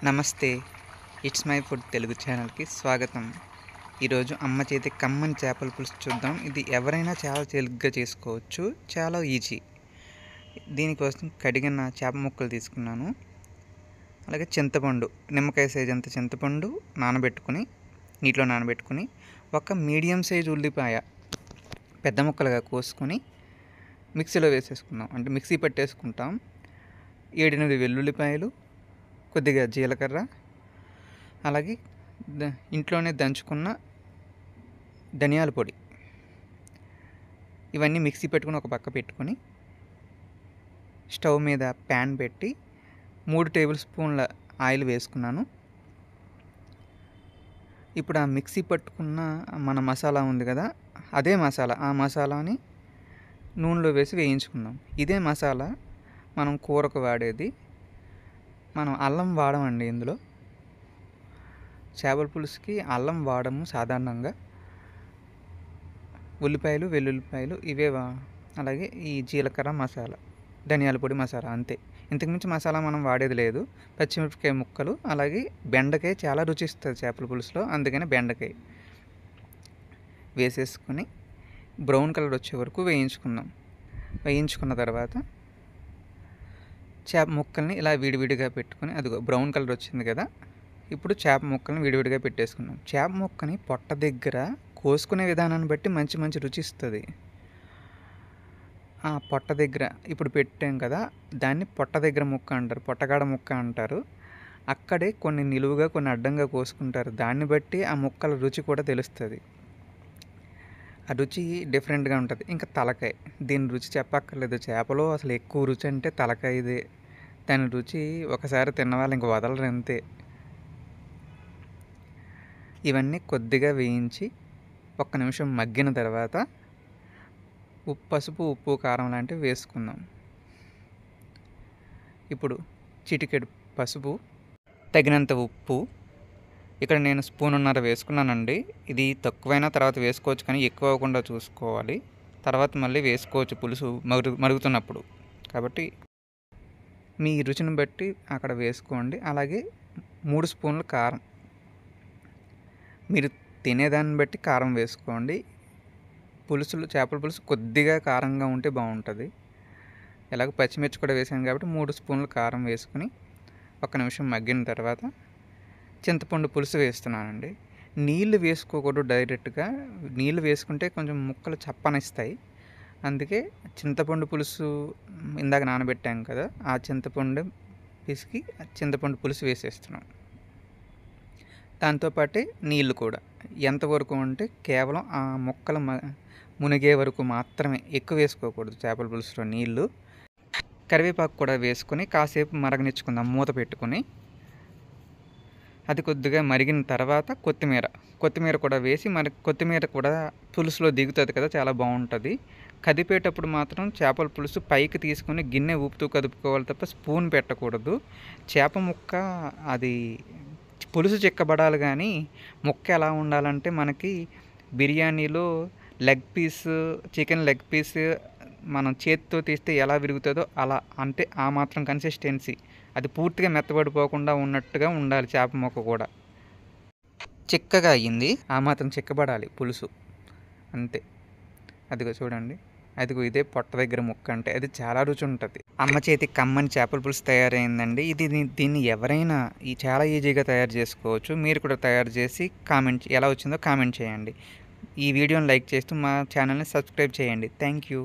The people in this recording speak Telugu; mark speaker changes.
Speaker 1: నమస్తే. ఇట్స్ మై ఫుడ్ తెలుగు ఛానల్‌కి స్వాగతం. ఈరోజు అమ్మ చేతి కమ్మని చేపల పులుసు చూద్దాం. ఇది ఎవరైనా చాలా తేలిగ్గా చేసుకోవచ్చు. చాలా ఈజీ. దీనికోసం కడిగిన చేప ముక్కలు తీసుకున్నాను. అలాగే చింతపండు, నిమ్మకాయ సైజ్ అంత చింతపండు నీటిలో నానబెట్టుకుని, ఒక మీడియం సైజ్ ఉల్లిపాయ పెద్ద ముక్కలుగా కోసుకొని మిక్సీలో వేసేసుకున్నాం. అంటే మిక్సీ పట్టేసుకుంటాం. 7-8 వెల్లుల్లిపాయలు, కొద్దిగా జీలకర్ర, అలాగే ఇంట్లోనే దంచుకున్న ధనియాల పొడి, ఇవన్నీ మిక్సీ పెట్టుకుని ఒక పక్క పెట్టుకొని స్టవ్ మీద ప్యాన్ పెట్టి 3 టేబుల్ స్పూన్ల ఆయిల్ వేసుకున్నాను. ఇప్పుడు ఆ మిక్సీ పట్టుకున్న మన మసాలా ఉంది కదా, ఆ మసాలాని నూనెలో వేసి వేయించుకుందాం. ఇదే మసాలా మనం కూరకు వాడేది. మనం అల్లం వాడమండి ఇందులో. చేపల పులుసుకి అల్లం వాడము సాధారణంగా. ఉల్లిపాయలు, వెల్లుల్లిపాయలు ఇవే అలాగే ఈ జీలకర్ర మసాలా, ధనియాల పొడి మసాలా, అంతే. ఇంతకుమించి మసాలా మనం వాడేది లేదు. పచ్చిమిరపకాయ ముక్కలు, అలాగే బెండకాయ చాలా రుచి ఇస్తుంది చేపల పులుసులో, అందుకని బెండకాయ వేసేసుకొని బ్రౌన్ కలర్ వచ్చే వరకు వేయించుకున్న తర్వాత చేప ముక్కల్ని ఇలా విడివిడిగా పెట్టుకొని, అదిగో బ్రౌన్ కలర్ వచ్చింది కదా, ఇప్పుడు చేప ముక్కల్ని విడివిడిగా పెట్టేసుకున్నాం. చేప ముక్కని పొట్ట దగ్గర కోసుకునే విధానాన్ని బట్టి మంచి మంచి రుచి ఇస్తుంది. ఆ పొట్ట దగ్గర ఇప్పుడు పెట్టాం కదా, దాన్ని పొట్ట దగ్గర ముక్క అంటారు, పొట్టగాడ ముక్క అంటారు. అక్కడే కొన్ని నిలువుగా కొన్ని అడ్డంగా కోసుకుంటారు. దాన్ని బట్టి ఆ ముక్కల రుచి కూడా తెలుస్తుంది. ఆ రుచి డిఫరెంట్గా ఉంటుంది. ఇంకా తలకాయ, దీని రుచి చెప్పక్కర్లేదు. చేపలో అసలు ఎక్కువ రుచి అంటే తలకాయదే. దాని రుచి ఒకసారి తిన్నవాళ్ళు ఇంక వదలరు, అంతే. ఇవన్నీ కొద్దిగా వేయించి 1 నిమిషం మగ్గిన తర్వాత పసుపు, ఉప్పు, కారం లాంటివి వేసుకుందాం. ఇప్పుడు చిటికెడు పసుపు, తగినంత ఉప్పు. ఇక్కడ నేను 1.5 స్పూన్ వేసుకున్నానండి. ఇది తక్కువైనా తర్వాత వేసుకోవచ్చు, కానీ ఎక్కువ అవ్వకుండా చూసుకోవాలి. తర్వాత మళ్ళీ వేసుకోవచ్చు పులుసు మరుగుతున్నప్పుడు. కాబట్టి మీ రుచిని బట్టి అక్కడ వేసుకోండి. అలాగే 3 స్పూన్లు కారం, మీరు తినేదాన్ని బట్టి కారం వేసుకోండి. చేపల పులుసు కొద్దిగా కారంగా ఉంటే బాగుంటుంది. ఎలాగో పచ్చిమిర్చి కూడా వేసాను కాబట్టి 3 స్పూన్లు కారం వేసుకుని 1 నిమిషం మగ్గిన తర్వాత చింతపండు పులుసు వేస్తున్నానండి. నీళ్ళు వేసుకోకూడదు డైరెక్ట్గా. నీళ్ళు వేసుకుంటే కొంచెం ముక్కలు చప్పనిస్తాయి. అందుకే చింతపండు పులుసు ఇందాక నానబెట్టాం కదా, ఆ చింతపండు పిసికి చింతపండు పులుసు వేసేస్తున్నాం. దాంతోపాటే నీళ్ళు కూడా ఎంతవరకు అంటే కేవలం ఆ ముక్కలు మునిగే వరకు మాత్రమే, ఎక్కువ వేసుకోకూడదు చేపల పులుసులో నీళ్ళు. కరివేపాకు కూడా వేసుకొని కాసేపు మరగనిచ్చుకుందాం మూత పెట్టుకొని. అది కొద్దిగా మరిగిన తర్వాత కొత్తిమీర కూడా వేసి, కొత్తిమీర కూడా పులుసులో దిగుతుంది కదా, చాలా బాగుంటుంది. కదిపేటప్పుడు మాత్రం చేపల పులుసు పైకి తీసుకుని గిన్నె ఊపుతూ కదుపుకోవాలి తప్ప స్పూన్ పెట్టకూడదు. చేప ముక్క అది పులుసు చిక్కబడాలి, కానీ ముక్క ఎలా ఉండాలంటే మనకి బిర్యానీలో చికెన్ లెగ్ పీస్ మనం చేతితో తీస్తే ఎలా విరుగుతుందో అలా, అంటే ఆ మాత్రం కన్సిస్టెన్సీ, అది పూర్తిగా మెత్తబడిపోకుండా ఉన్నట్టుగా ఉండాలి. చేప ముక్క కూడా చిక్కగా అయ్యింది, ఆ మాత్రం చిక్కబడాలి పులుసు, అంతే. అదిగో చూడండి, ఇదే పొట్ట దగ్గర ముక్క అంటే, అది చాలా రుచి ఉంటుంది. అమ్మ చేతి కమ్మని చేపల పులుసు తయారైందండి. దీన్ని ఎవరైనా చాలా ఈజీగా తయారు చేసుకోవచ్చు. మీరు కూడా తయారు చేసి ఎలా వచ్చిందో కామెంట్ చేయండి. ఈ వీడియోని లైక్ చేస్తూ మా ఛానల్ని సబ్స్క్రైబ్ చేయండి. Thank you.